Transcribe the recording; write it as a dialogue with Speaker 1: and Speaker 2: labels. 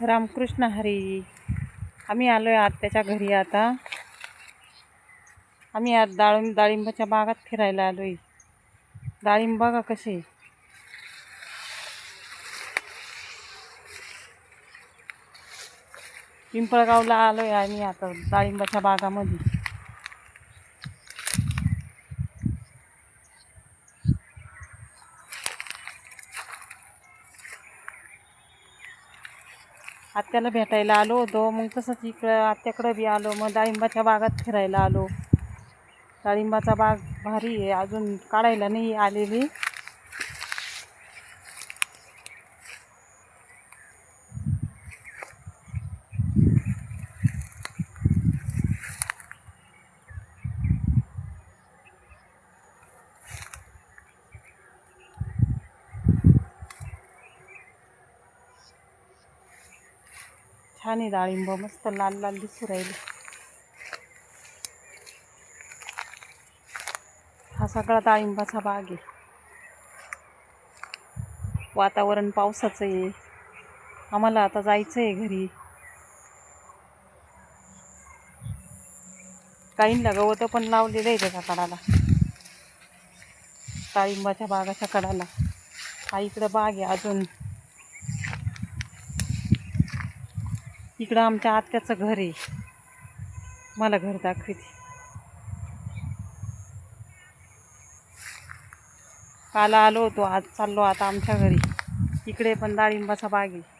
Speaker 1: रामकृष्ण हरी. आम्ही आलो आहे आत्याच्या घरी. आता आम्ही आज डाळिंबाच्या बागात फिरायला आलो आहे. डाळिंब बघा कसे. पिंपळगावला आलो आहे आम्ही आता डाळिंबाच्या बागामध्ये. आत्याला भेटायला आलो होतो, मग तसंच इकडं आत्याकडं बी आलो. मग डाळिंबाच्या बागात फिरायला आलो. डाळिंबाचा बाग भारी आहे, अजून काढायला नाही आलेली. छान आहे डाळिंब, मस्त लाल लाल दिसू राहिले. हा सगळा डाळिंबाचा बाग आहे. वातावरण पावसाचं आहे. आम्हाला आता जायचं आहे घरी. काहींना गवतं पण लावलेलं आहे त्याच्या कडाला, डाळिंबाच्या बागाच्या कडाला. हा इकडं बाग आहे. अजून इकडं आमच्या आत्याचं घर आहे. मला घर दाखवते. काल आलो होतो, आज चाललो आता आमच्या घरी. इकडे पण डाळिंबाचा बाग आहे.